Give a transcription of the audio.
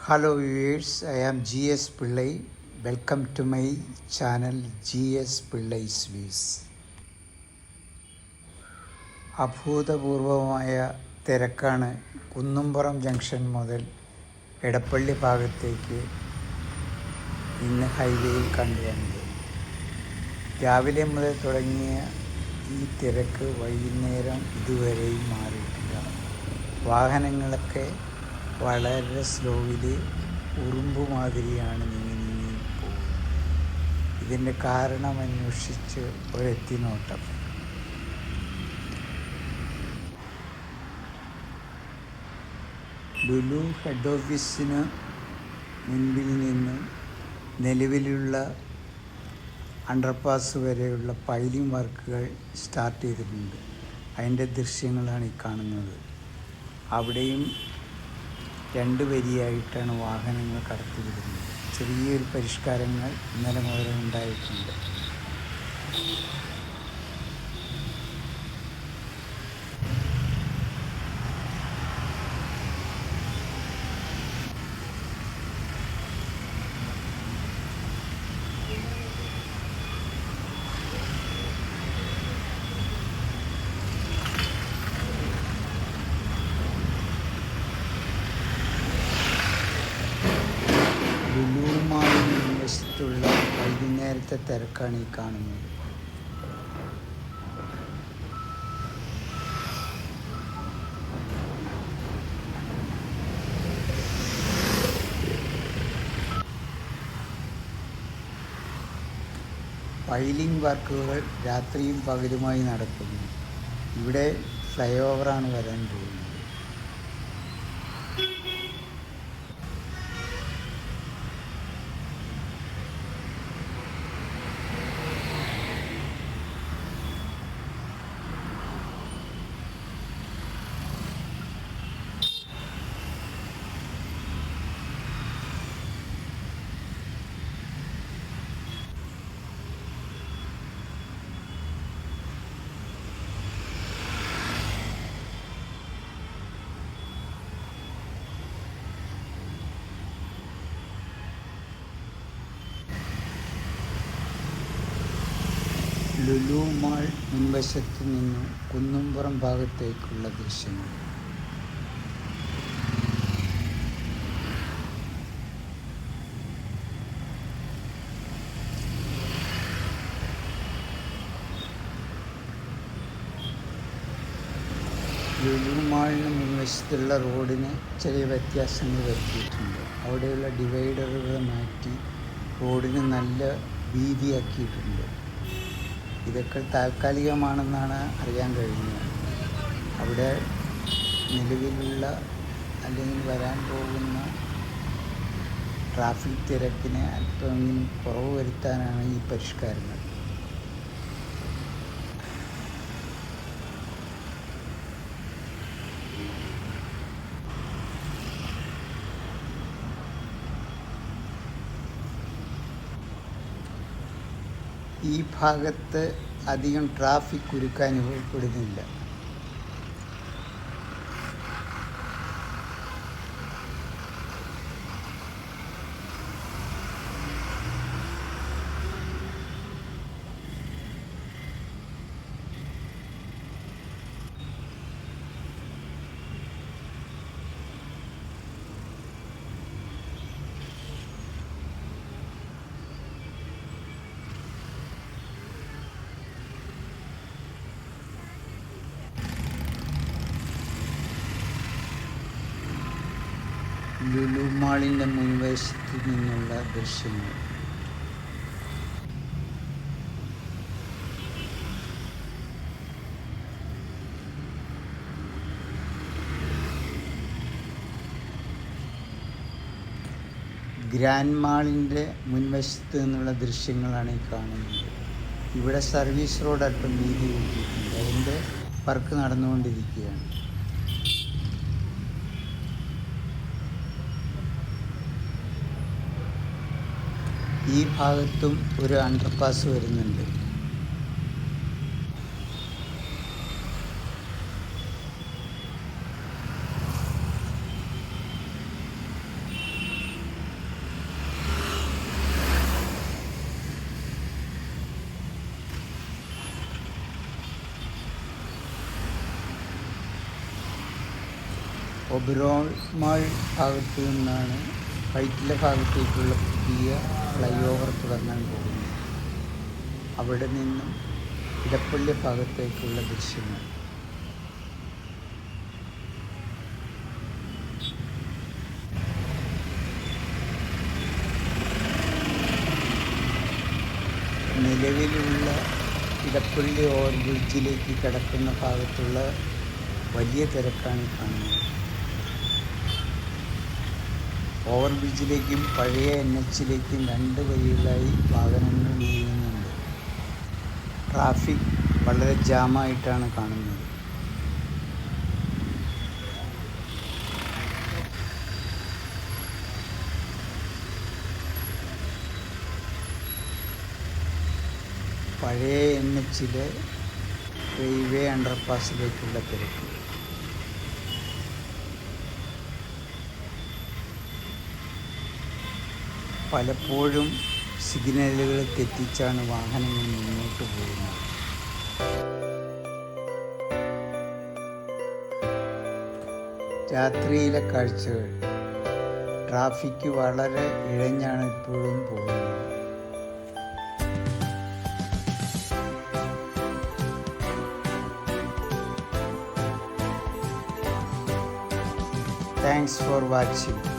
Hello viewers, I am GS Pillai. Welcome to my channel GS Pillai's Views. അഭൂതപൂർവമായ തിരക്കാണ് Kunnumpuram junction മുതൽ എടപ്പള്ളി ഭാഗത്തേക്ക് ഇന്ന് ഹൈവേയിൽ കണ്ടുവന്നത്. രാവിലെ മുതൽ തുടങ്ങിയ ഈ തിരക്ക് വൈകുന്നേരം ഇതുവരെയും മാറിയിട്ടില്ല. വാഹനങ്ങളൊക്കെ വളരെ സ്ലോവിൽ ഉറുമ്പ് മാതിരിയാണ് നീങ്ങി പോകുന്നത്. ഇതിൻ്റെ കാരണം അന്വേഷിച്ച് ഒരെത്തിനോട്ടം. ലുലു ഹെഡ് ഓഫീസിന് മുൻപിൽ നിന്ന് നിലവിലുള്ള അണ്ടർപാസ് വരെയുള്ള പൈലിംഗ് വർക്കുകൾ സ്റ്റാർട്ട് ചെയ്തിട്ടുണ്ട്. അതിൻ്റെ ദൃശ്യങ്ങളാണ് ഈ കാണുന്നത്. അവിടെയും രണ്ട് വരിയായിട്ടാണ് വാഹനങ്ങൾ കടത്തിവിടുന്നത്. ചെറിയൊരു പരിഷ്കാരങ്ങൾ ഇന്നലെ മുതൽ ഉണ്ടായിട്ടുണ്ട്. ലുലു മാളിന് വശത്തുള്ള വൈകുന്നേരത്തെ തിരക്കാണ് ഈ കാണുന്നത്. പൈലിംഗ് വർക്കുകൾ രാത്രിയും പകലുമായി നടക്കുന്നു. ഇവിടെ ഫ്ലൈ ഓവറാണ് വരാൻ പോകുന്നത്. ലുലു മാൾ മുൻവശത്ത് നിന്നും കുന്നുംപുറം ഭാഗത്തേക്കുള്ള ദൃശ്യങ്ങൾ. ലുലു മാളിന് മുൻവശത്തുള്ള റോഡിന് ചെറിയ വ്യത്യാസങ്ങൾ വരുത്തിയിട്ടുണ്ട്. അവിടെയുള്ള ഡിവൈഡറുകൾ മാറ്റി റോഡിന് നല്ല വീതിയാക്കിയിട്ടുണ്ട്. ഇതൊക്കെ താൽക്കാലികമാണെന്നാണ് അറിയാൻ കഴിഞ്ഞത്. അവിടെ നിലവിലുള്ള അല്ലെങ്കിൽ വരാൻ പോകുന്ന ട്രാഫിക് തിരക്കിനെ അല്പമെങ്കിലും കുറവ് വരുത്താനാണ് ഈ പരിഷ്കാരങ്ങൾ. ഈ ഭാഗത്ത് അധികം ട്രാഫിക് കുരുക്ക് അനുഭവപ്പെടുന്നില്ല. ലുലു മാളിൻ്റെ മുൻവശത്ത് നിന്നുള്ള ദൃശ്യങ്ങൾ. ഗ്രാൻഡ് മാളിൻ്റെ മുൻവശത്ത് നിന്നുള്ള ദൃശ്യങ്ങളാണ് ഈ കാണുന്നത്. ഇവിടെ സർവീസ് റോഡ് അല്പം വീതി കൂട്ടിയിട്ടുണ്ട്. അതിൻ്റെ വർക്ക് നടന്നുകൊണ്ടിരിക്കുകയാണ്. ഈ ഭാഗത്തും ഒരു അണ്ടർപാസ് വരുന്നുണ്ട്. ഒബറോൺ മാൾ ഭാഗത്തു നിന്നാണ് വൈറ്റില ഭാഗത്തേക്കുള്ള പുതിയ ഫ്ലൈ ഓവർ തുടങ്ങാൻ പോകുന്നത്. അവിടെ നിന്നും ഇടപ്പള്ളി ഭാഗത്തേക്കുള്ള ദൃശ്യങ്ങൾ. നിലവിലുള്ള ഇടപ്പള്ളി ഓവർബ്രിഡ്ജിലേക്ക് കടക്കുന്ന ഭാഗത്തുള്ള വലിയ തിരക്കാണ് കാണുന്നത്. ഓവർബ്രിഡ്ജിലേക്കും പഴയ NH-ലേക്കും 2 വഴികളായി വാഹനങ്ങൾ നീങ്ങുന്നുണ്ട്. ട്രാഫിക് വളരെ ജാമായിട്ടാണ് കാണുന്നത്. പഴയ NH-ലെ റെയിൽവേ അണ്ടർപാസിലേക്കുള്ള തിരക്ക്. പലപ്പോഴും സിഗ്നലുകൾ തെറ്റിച്ചാണ് വാഹനങ്ങൾ മുന്നോട്ട് പോകുന്നത്. രാത്രിയിലെ കാഴ്ചകൾ. ട്രാഫിക് വളരെ ഇഴഞ്ഞാണ് ഇപ്പോഴും പോകുന്നത്. Thanks for watching.